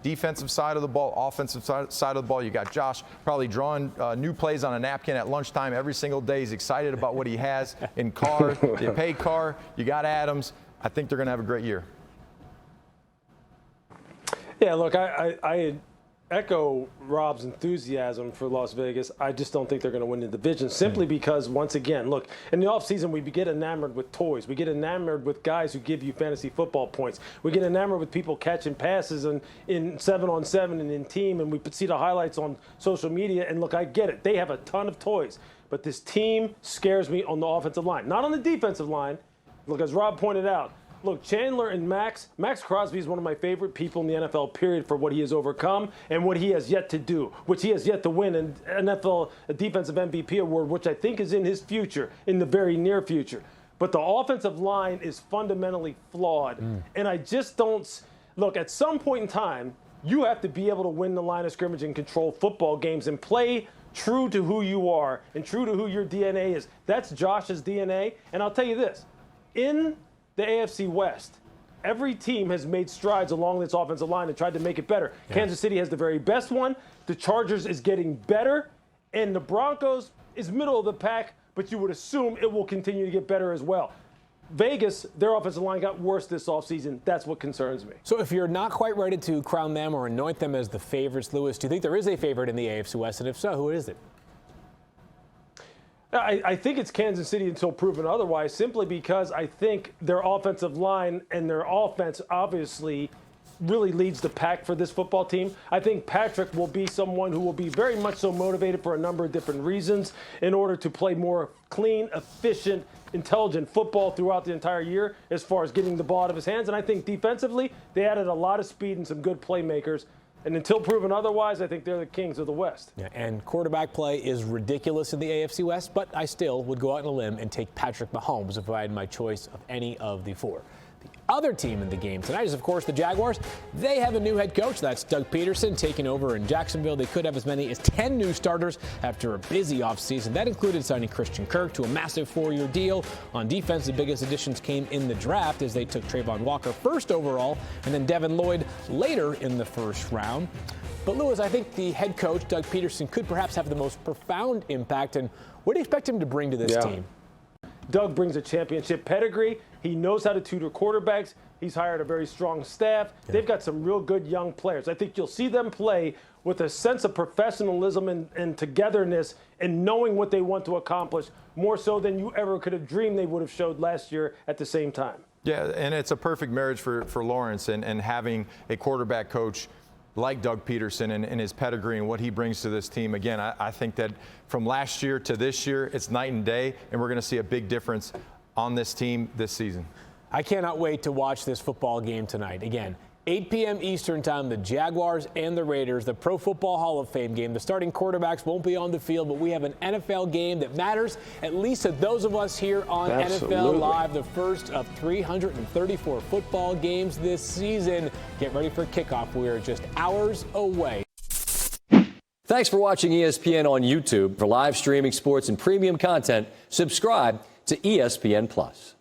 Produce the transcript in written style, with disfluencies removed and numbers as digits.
defensive side of the ball, offensive side of the ball. You got Josh probably drawing new plays on a napkin at lunchtime every single day. He's excited about what he has in Carr. You pay Carr. You got Adams. I think they're going to have a great year. Yeah, look, I echo Rob's enthusiasm for Las Vegas. I just don't think they're going to win the division simply because, once again, look, in the offseason, we get enamored with toys. We get enamored with guys who give you fantasy football points. We get enamored with people catching passes in 7-on-7 and in team, and we see the highlights on social media. And, look, I get it. They have a ton of toys. But this team scares me on the offensive line. Not on the defensive line. Look, as Rob pointed out, look, Chandler and Max Crosby is one of my favorite people in the NFL, period, for what he has overcome and what he has yet to do, which he has yet to win an NFL Defensive MVP award, which I think is in his future, in the very near future. But the offensive line is fundamentally flawed. And I just don't – look, at some point in time, you have to be able to win the line of scrimmage and control football games and play true to who you are and true to who your DNA is. That's Josh's DNA. And I'll tell you this. In the AFC West, every team has made strides along this offensive line and tried to make it better. Yeah. Kansas City has the very best one. The Chargers is getting better. And the Broncos is middle of the pack, but you would assume it will continue to get better as well. Vegas, their offensive line got worse this offseason. That's what concerns me. So if you're not quite ready to crown them or anoint them as the favorites, Lewis, do you think there is a favorite in the AFC West? And if so, who is it? I think it's Kansas City until proven otherwise, simply because I think their offensive line and their offense obviously really leads the pack for this football team. I think Patrick will be someone who will be very much so motivated for a number of different reasons in order to play more clean, efficient, intelligent football throughout the entire year as far as getting the ball out of his hands. And I think defensively, they added a lot of speed and some good playmakers. And until proven otherwise, I think they're the kings of the West. Yeah, and quarterback play is ridiculous in the AFC West, but I still would go out on a limb and take Patrick Mahomes if I had my choice of any of the four. The other team in the game tonight is, of course, the Jaguars. They have a new head coach. That's Doug Peterson taking over in Jacksonville. They could have as many as 10 new starters after a busy offseason. That included signing Christian Kirk to a massive 4-year deal. On defense, the biggest additions came in the draft as they took Trayvon Walker first overall and then Devin Lloyd later in the first round. But, Lewis, I think the head coach, Doug Peterson, could perhaps have the most profound impact. And what do you expect him to bring to this team? Doug brings a championship pedigree. He knows how to tutor quarterbacks. He's hired a very strong staff. Yeah. They've got some real good young players. I think you'll see them play with a sense of professionalism and togetherness and knowing what they want to accomplish more so than you ever could have dreamed they would have showed last year at the same time. Yeah, and it's a perfect marriage for Lawrence and having a quarterback coach like Doug Peterson and his pedigree and what he brings to this team. Again, I think that from last year to this year, it's night and day, and we're going to see a big difference on this team this season. I cannot wait to watch this football game tonight. Again, 8 p.m. Eastern time, the Jaguars and the Raiders, the Pro Football Hall of Fame game. The starting quarterbacks won't be on the field, but we have an NFL game that matters, at least to those of us here on NFL Live, the first of 334 football games this season. Get ready for kickoff. We are just hours away. Thanks for watching ESPN on YouTube. For live streaming sports and premium content, subscribe to ESPN+.